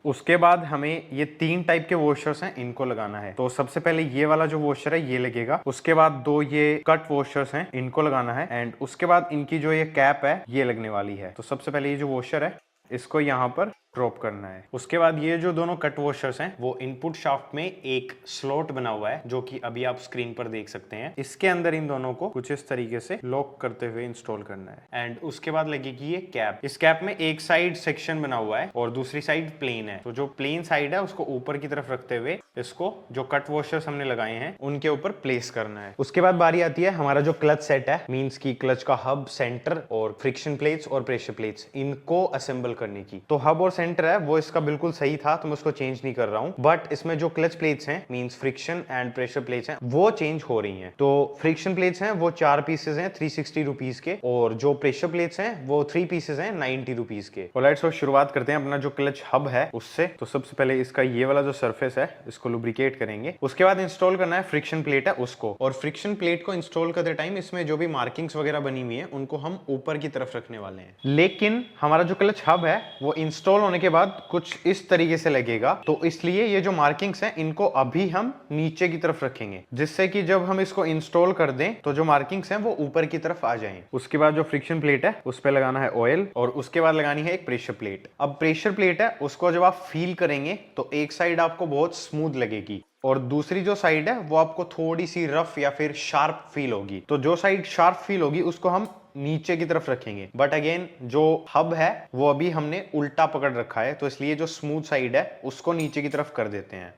Speaker 1: उसके बाद हमें ये 3 टाइप के वॉशर्स हैं इनको लगाना है। तो सबसे पहले ये वाला जो वॉशर है ये लगेगा, उसके बाद 2 ये कट वॉशर्स हैं इनको लगाना है एंड उसके बाद इनकी जो ये कैप है ये लगने वाली है। तो सबसे पहले ये जो वॉशर है इसको यहाँ पर ड्रॉप करना है। उसके बाद ये जो दोनों कट वॉशर्स हैं वो इनपुट शाफ्ट में एक स्लॉट बना हुआ है जो कि अभी आप स्क्रीन पर देख सकते हैं, इसके अंदर इन दोनों को कुछ इस तरीके से लॉक करते हुए इंस्टॉल करना है एंड उसके बाद लगेगी ये कैप। इस कैप में एक साइड सेक्शन बना हुआ है और दूसरी साइड प्लेन है, तो जो प्लेन साइड है उसको ऊपर की तरफ रखते हुए इसको जो कट वॉशर्स हमने लगाए हैं उनके ऊपर प्लेस करना है। उसके बाद बारी आती है हमारा जो क्लच सेट है, मींस की क्लच का हब, सेंटर और फ्रिक्शन प्लेट्स और प्रेशर प्लेट्स, इनको असेंबल करने की। तो हब और सेंटर है वो इसका बिल्कुल सही था तो मैं उसको चेंज नहीं कर रहा हूं, बट इसमें जो क्लच प्लेट्स हैं means friction and pressure plates हैं वो चेंज हो रही हैं। तो फ्रिक्शन प्लेट्स हैं वो 4 पीसेस हैं 360 रुपीज के और जो प्रेशर प्लेट्स हैं वो 3 पीसेस हैं 90 रुपीज के। ऑलराइट, सो शुरुआत करते हैं अपना जो क्लच हब है उससे। तो सबसे पहले इसका ये वाला जो सरफेस है इसको लुब्रिकेट करेंगे, उसके बाद इंस्टॉल करना है फ्रिक्शन प्लेट है उसको। और फ्रिक्शन प्लेट को इंस्टॉल करते टाइम इसमें जो भी मार्किंग्स वगैरह बनी हुई है उनको हम ऊपर की तरफ रखने वाले हैं, लेकिन हमारा जो क्लच हब है वो इंस्टॉल होने के बाद कुछ इस तरीके से लगेगा, तो इसलिए ये जो मार्किंग्स हैं इनको अभी हम नीचे की तरफ रखेंगे जिससे कि जब हम इसको इंस्टॉल कर दें तो जो मार्किंग्स हैं वो ऊपर की तरफ आ जाएं। उसके बाद जो फ्रिक्शन प्लेट है उस पे लगाना है ऑयल और उसके बाद लगानी है एक प्रेशर प्लेट। अब प्रेशर प्लेट है उसको जब आप फील करेंगे तो एक साइड आपको बहुत स्मूथ लगेगी और दूसरी जो साइड है वो आपको थोड़ी सी रफ या फिर शार्प फील होगी। तो जो साइड शार्प फील होगी उसको हम नीचे की तरफ रखेंगे, बट अगेन जो हब है वो अभी हमने उल्टा पकड़ रखा है, तो इसलिए जो स्मूथ साइड है उसको नीचे की तरफ कर देते हैं।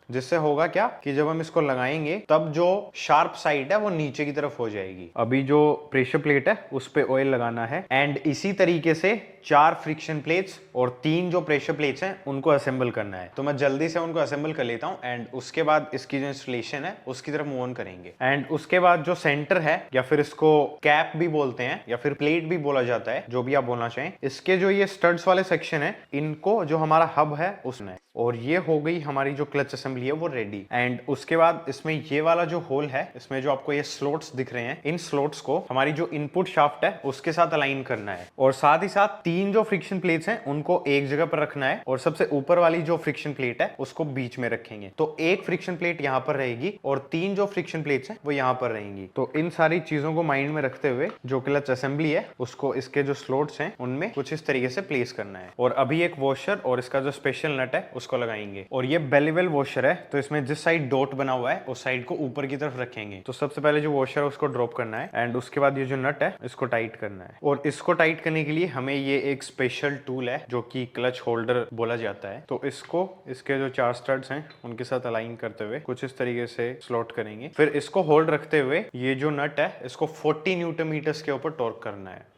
Speaker 1: जिससे होगा क्या कि जब हम इसको लगाएंगे तब जो शार्प साइड है वो नीचे की तरफ हो जाएगी। अभी जो प्रेशर प्लेट है उस पे ऑयल लगाना है एंड इसी तरीके से 4 फ्रिक्शन प्लेट्स और 3 जो प्रेशर प्लेट्स हैं उनको असेंबल करना है। तो मैं जल्दी से उनको असेंबल कर लेता हूं एंड उसके बाद इसकी जो इंस्टॉलेशन है उसकी तरफ मूव ऑन करेंगे। एंड उसके बाद जो सेंटर है, या फिर इसको कैप भी बोलते हैं या फिर प्लेट भी बोला जाता है, जो भी आप बोलना चाहें, इसके जो ये स्टड्स वाले सेक्शन है इनको जो हमारा हब है उसमें, और ये हो गई हमारी जो क्लच असेंबली है वो रेडी। एंड उसके बाद इसमें ये वाला जो होल है, इसमें जो आपको ये स्लॉट्स दिख रहे हैं, इन स्लॉट्स को हमारी जो इनपुट शाफ्ट है उसके साथ अलाइन करना है, और साथ ही साथ 3 जो फ्रिक्शन प्लेट्स हैं उनको एक जगह पर रखना है, और सबसे ऊपर वाली जो फ्रिक्शन प्लेट है उसको बीच में रखेंगे। तो एक फ्रिक्शन प्लेट यहाँ पर रहेगी और 3 जो फ्रिक्शन प्लेट्स हैं वो यहाँ पर रहेंगी। तो इन सारी चीजों को माइंड में रखते हुए जो क्लच असेंबली है उसको इसके जो स्लॉट्स हैं उनमें कुछ इस तरीके से प्लेस करना है। और अभी एक वॉशर और इसका जो स्पेशल नट है उसको लगाएंगे। और ये बेलीवेल वॉशर है, तो इसमें जिस साइड डॉट बना हुआ है उस साइड को ऊपर की तरफ रखेंगे। तो सबसे पहले जो वॉशर है उसको ड्रॉप करना है एंड उसके बाद ये जो नट है इसको टाइट करना है। और इसको टाइट करने के लिए हमें ये एक स्पेशल टूल है जो कि क्लच होल्डर बोला जाता है। तो इसको इसके जो 4 स्टड्स हैं उनके साथ अलाइन करते हुए कुछ इस तरीके से स्लॉट करेंगे। फिर इसको होल्ड रखते हुए ये जो नट है इसको 40 न्यूटन मीटर्स के ऊपर टॉर्क करना है।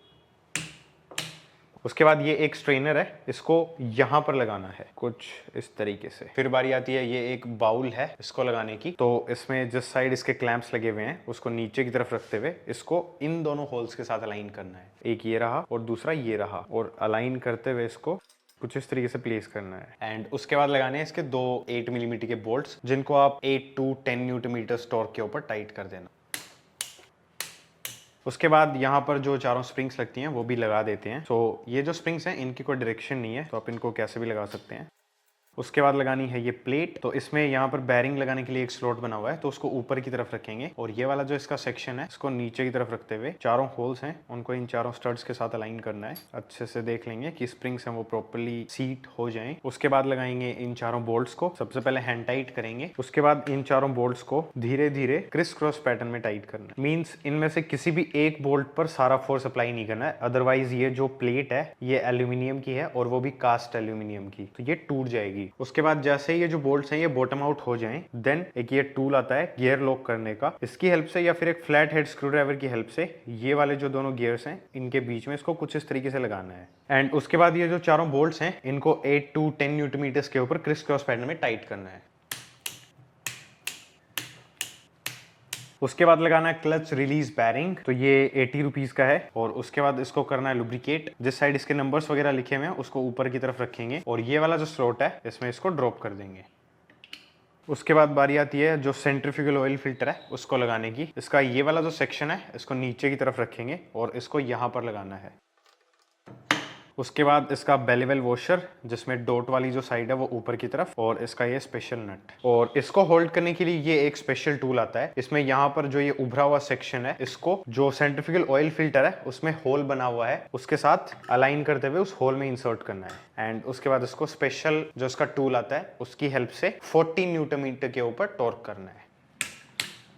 Speaker 1: उसके बाद ये एक स्ट्रेनर है, इसको यहां पर लगाना है कुछ इस तरीके से। फिर बारी आती है ये एक बाउल है इसको लगाने की। तो इसमें जिस साइड इसके क्लैंप्स लगे हुए हैं उसको नीचे की तरफ रखते हुए इसको इन दोनों होल्स के साथ अलाइन करना है। एक ये रहा और दूसरा ये रहा, और अलाइन करते हुए इसको कुछ इस तरीके से प्लेस करना है। एंड उसके बाद लगाने हैं इसके 2 8 मिलीमीटर के बोल्ट्स, जिनको आप 8 to 10 न्यूटन मीटर टॉर्क के ऊपर टाइट कर देना। उसके बाद यहाँ पर जो चारों स्प्रिंग्स लगती हैं वो भी लगा देते हैं। तो ये जो स्प्रिंग्स हैं इनकी कोई डायरेक्शन नहीं है, तो आप इनको कैसे भी लगा सकते हैं। उसके बाद लगानी है ये प्लेट। तो इसमें यहाँ पर बैरिंग लगाने के लिए एक स्लॉट बना हुआ है, तो उसको ऊपर की तरफ रखेंगे, और ये वाला जो इसका सेक्शन है इसको नीचे की तरफ रखते हुए चारों होल्स हैं उनको इन चारों स्टड्स के साथ अलाइन करना है। अच्छे से देख लेंगे कि स्प्रिंग्स हैं वो प्रॉपर्ली सीट हो जाएं। उसके बाद लगाएंगे इन चारों बोल्ट्स को। सबसे पहले हैंड टाइट करेंगे, उसके बाद इन चारों बोल्ट्स को धीरे धीरे क्रिस क्रॉस पैटर्न में टाइट करना है। मीन्स इनमें से किसी भी एक बोल्ट पर सारा फोर्स अप्लाई नहीं करना है, अदरवाइज ये जो प्लेट है ये एल्यूमिनियम की है और वो भी कास्ट एल्यूमिनियम की, तो ये टूट जाएगी। उसके बाद जैसे ये जो बोल्ट्स हैं ये बॉटम आउट हो जाएं, देन एक ये टूल आता है गियर लॉक करने का, इसकी हेल्प से या फिर एक फ्लैट हेड स्क्रू ड्राइवर की हेल्प से ये वाले जो दोनों गियर्स हैं इनके बीच में इसको कुछ इस तरीके से लगाना है। एंड उसके बाद ये जो चारों बोल्ट्स हैं इनको 8 to 10 न्यूटन मीटर्स के ऊपर क्रिस क्रॉस पैटर्न में टाइट करना है। उसके बाद लगाना है क्लच रिलीज बैरिंग, तो ये 80 रुपीज का है। और उसके बाद इसको करना है लुब्रिकेट। जिस साइड इसके नंबर्स वगैरह लिखे हुए हैं उसको ऊपर की तरफ रखेंगे और ये वाला जो स्लॉट है इसमें इसको ड्रॉप कर देंगे। उसके बाद बारी आती है जो सेंट्रीफ्यूगल ऑयल फिल्टर है उसको लगाने की। इसका ये वाला जो सेक्शन है इसको नीचे की तरफ रखेंगे और इसको यहाँ पर लगाना है। उसके बाद इसका बेलीवेल वॉशर जिसमें डॉट वाली जो साइड है वो ऊपर की तरफ, और इसका ये स्पेशल नट, और इसको होल्ड करने के लिए ये एक स्पेशल टूल आता है। इसमें यहाँ पर जो ये उभरा हुआ सेक्शन है इसको जो सेंट्रीफ्यूगल ऑयल फिल्टर है उसमें होल बना हुआ है उसके साथ अलाइन करते हुए उस होल में इंसर्ट करना है। एंड उसके बाद इसको स्पेशल जो इसका टूल आता है उसकी हेल्प से 40 न्यूटन मीटर के ऊपर टॉर्क करना है।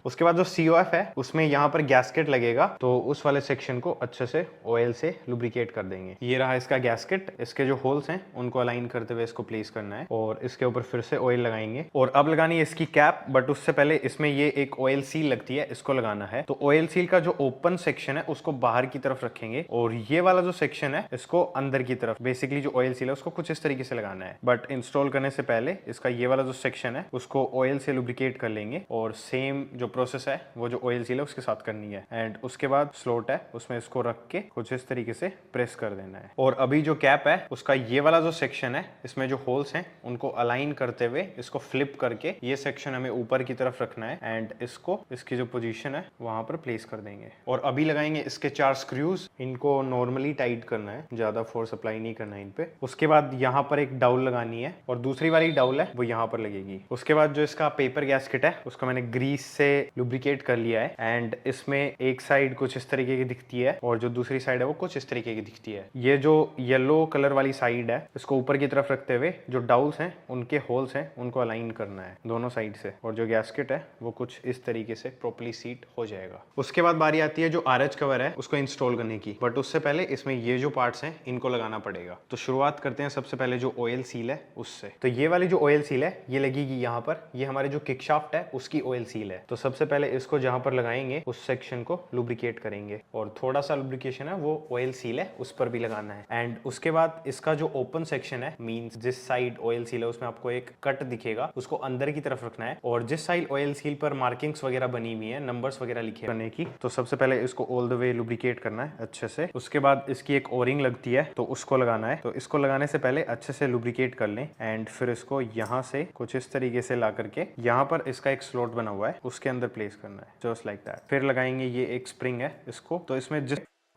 Speaker 1: उसके बाद जो COF है उसमें यहाँ पर गैस्केट लगेगा, तो उस वाले सेक्शन को अच्छे से ऑयल से लुब्रिकेट कर देंगे। ये रहा इसका गैस्केट। इसके जो होल्स हैं उनको अलाइन करते हुए इसको प्लेस करना है और इसके ऊपर फिर से ऑयल लगाएंगे। और अब लगानी है इसकी कैप, बट उससे पहले इसमें ये एक ऑयल सील लगती है, इसको लगाना है। तो ऑयल सील का जो ओपन सेक्शन है उसको बाहर की तरफ रखेंगे और ये वाला जो सेक्शन है इसको अंदर की तरफ। बेसिकली जो ऑयल सील है उसको कुछ इस तरीके से लगाना है, बट इंस्टॉल करने से पहले इसका ये वाला जो सेक्शन है उसको ऑयल से लुब्रिकेट कर लेंगे और सेम जो प्रोसेस है वो जो ऑयल सील है उसके साथ करनी है। एंड उसके बाद स्लॉट है उसमें इसको रख के कुछ इस तरीके से प्रेस कर देना है। और अभी जो कैप है उसका ये वाला जो सेक्शन है इसमें जो होल्स हैं उनको अलाइन करते हुए इसको फ्लिप करके ये सेक्शन हमें ऊपर की तरफ रखना है एंड इसको इसकी जो पोजीशन है वहां पर प्लेस कर देंगे। और अभी लगाएंगे इसके 4 स्क्रूज, इनको नॉर्मली टाइट करना है, ज्यादा फोर्स अप्लाई नहीं करना है इन पे। उसके बाद यहाँ पर एक डाउल लगानी है और दूसरी वाली डाउल है वो यहाँ पर लगेगी। उसके बाद जो इसका पेपर गैस्केट है उसको मैंने ग्रीस से लुब्रिकेट कर लिया है एंड इसमें एक साइड कुछ इस तरीके की दिखती है और जो दूसरी साइड है वो कुछ इस तरीके की दिखती है। ये जो येलो कलर वाली साइड है इसको ऊपर की तरफ रखते हुए जो डाउल्स हैं उनके होल्स हैं उनको अलाइन करना है दोनों साइड से, और जो गैस्केट है वो कुछ इस तरीके से प्रॉपर्ली सीट हो जाएगा। उसके बाद बारी आती है जो आरएच कवर है उसको इंस्टॉल करने की, बट उससे पहले इसमें ये जो पार्ट्स हैं इनको लगाना पड़ेगा। तो शुरुआत करते हैं सबसे पहले जो ऑयल सील है उससे। तो ये वाली जो ऑयल सील है ये लगेगी यहाँ पर, ये हमारे जो किकशाफ्ट है उसकी ऑयल सील है। तो सबसे पहले इसको जहां पर लगाएंगे उस सेक्शन को लुब्रिकेट करेंगे और थोड़ा सा लुब्रिकेशन है वो ऑयल सील है उस पर भी लगाना है। एंड उसके बाद इसका जो ओपन सेक्शन है, मींस जिस साइड ऑयल सील है उसमें आपको एक कट दिखेगा, उसको अंदर की तरफ रखना है। और जिस साइड ऑयल सील पर मार्किंग्स वगैरह बनी हुई है, नंबर्स वगैरह लिखे करने की, तो सबसे पहले इसको ऑल द वे लुब्रिकेट करना है अच्छे से। उसके बाद इसकी एक ओरिंग लगती है तो उसको लगाना है। तो इसको लगाने से पहले अच्छे से लुब्रिकेट कर लें एंड फिर इसको यहाँ से कुछ इस तरीके से ला करके यहाँ पर इसका एक स्लॉट बना हुआ है उसके अंदर प्लेस करना है, जस्ट लाइक दैट। फिर लगाएंगे ये एक स्प्रिंग है इसको, तो इसमें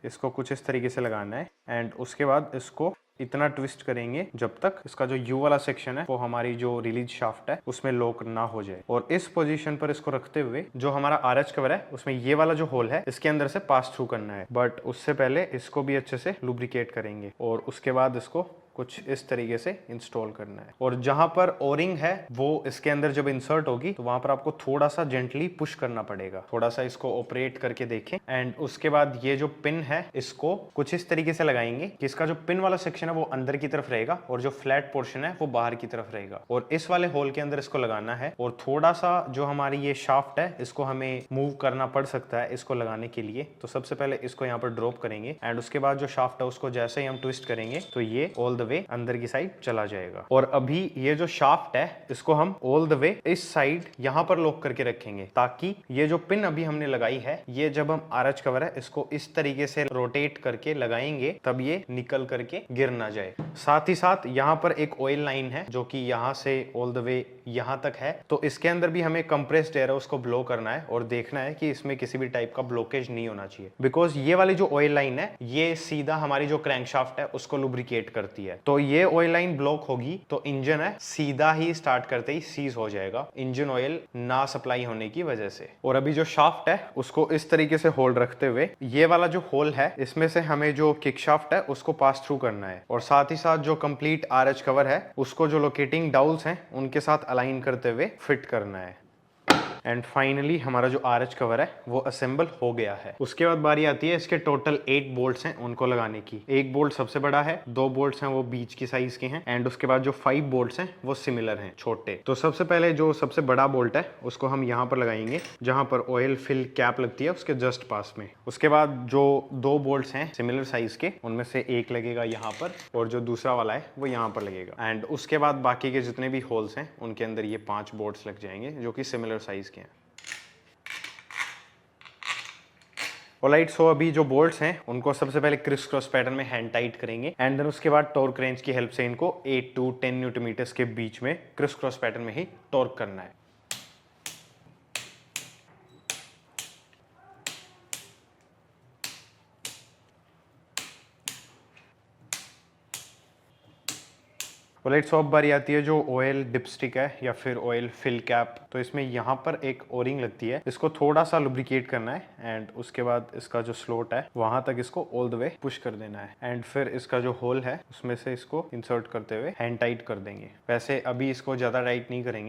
Speaker 1: इसको कुछ इस तरीके से लगाना है एंड उसके बाद इसको इतना ट्विस्ट करेंगे जब तक इसका जो यू वाला सेक्शन है वो हमारी जो रिलीज शाफ्ट है उसमें लॉक ना हो जाए। और इस पोजीशन पर इसको रखते हुए जो हमारा आरएच कवर है उसमें ये वाला जो होल है इसके अंदर से पास थ्रू करना है, बट उससे पहले इसको भी अच्छे से लुब्रिकेट करेंगे और उसके बाद इसको कुछ इस तरीके से इंस्टॉल करना है। और जहां पर ओरिंग है वो इसके अंदर जब इंसर्ट होगी तो वहां पर आपको थोड़ा सा जेंटली पुश करना पड़ेगा, थोड़ा सा इसको ऑपरेट करके देखें। एंड उसके बाद ये जो पिन है इसको कुछ इस तरीके से लगाएंगे कि इसका जो पिन वाला सेक्शन है वो अंदर की तरफ रहेगा और जो फ्लैट पोर्शन है वो बाहर की तरफ रहेगा। और इस वाले होल के अंदर इसको लगाना है और थोड़ा सा जो हमारी ये शाफ्ट है इसको हमें मूव करना पड़ सकता है इसको लगाने के लिए। तो सबसे पहले इसको यहाँ पर ड्रॉप करेंगे एंड उसके बाद जो शाफ्ट है उसको जैसे ही हम ट्विस्ट करेंगे तो ये ऑल द वे अंदर की साइड चला जाएगा। और अभी ये जो शाफ्ट है इसको हम ऑल द वे इस साइड यहां पर लॉक करके रखेंगे ताकि ये जो पिन अभी हमने लगाई है ये जब हम आरएच कवर है इसको इस तरीके से रोटेट करके लगाएंगे तब ये निकल करके गिर ना जाए। साथ ही साथ यहाँ पर एक ऑयल लाइन है जो कि यहाँ से ऑल द वे यहाँ तक है, तो इसके अंदर भी हमें कंप्रेस्ड एयर है उसको ब्लो करना है और देखना है कि इसमें किसी भी टाइप का ब्लॉकेज नहीं होना चाहिए, बिकॉज ये वाली जो ऑयल लाइन है ये सीधा हमारी जो क्रैंकशाफ्ट है उसको लुब्रिकेट करती है। तो ये ऑयल लाइन ब्लॉक होगी तो इंजन है सीधा ही स्टार्ट करते ही सीज हो जाएगा, इंजन ऑयल ना सप्लाई होने की वजह से। और अभी जो शाफ्ट है उसको इस तरीके से होल्ड रखते हुए ये वाला जो होल है इसमें से हमें जो किकशाफ्ट है उसको पास थ्रू करना है और साथ ही साथ जो कंप्लीट आरएच कवर है उसको जो लोकेटिंग डाउल्स हैं उनके साथ अलाइन करते हुए फिट करना है। एंड फाइनली हमारा जो आरएच कवर है वो असेंबल हो गया है। उसके बाद बारी आती है इसके टोटल 8 बोल्ट्स हैं उनको लगाने की। एक बोल्ट सबसे बड़ा है, 2 बोल्ट्स हैं वो बीच की साइज के हैं एंड उसके बाद जो 5 बोल्ट्स हैं वो सिमिलर हैं छोटे। तो सबसे पहले जो सबसे बड़ा बोल्ट है उसको हम यहाँ पर लगाएंगे जहां पर ऑयल फिल कैप लगती है उसके जस्ट पास में। उसके बाद जो 2 बोल्ट्स हैं सिमिलर साइज के उनमें से एक लगेगा यहाँ पर और जो दूसरा वाला है वो यहाँ पर लगेगा। एंड उसके बाद बाकी के जितने भी होल्स हैं उनके अंदर ये 5 बोल्ट्स लग जाएंगे जो कि सिमिलर साइज के हैं। ऑलराइट, सो अभी जो बोल्ट्स हैं उनको सबसे पहले क्रिस क्रॉस पैटर्न में हैंड टाइट करेंगे एंड देन उसके बाद टॉर्क रेंज की हेल्प से इनको 8 to 10 न्यूटन मीटर्स के बीच में क्रिस क्रॉस पैटर्न में ही टॉर्क करना है। ऑलराइट, सो अब बारी आती है जो ऑयल डिपस्टिक है या फिर ऑयल फिल कैप। तो इसमें यहाँ पर एक ओरिंग लगती है, इसको थोड़ा सा लुब्रिकेट करना है एंड उसके बाद इसका जो स्लॉट है वहां तक इसको ऑल द वे पुश कर देना है एंड फिर इसका जो होल है उसमें से इसको इंसर्ट करते हुए हैंड टाइट कर देंगे। वैसे अभी इसको ज्यादा टाइट नहीं करेंगे,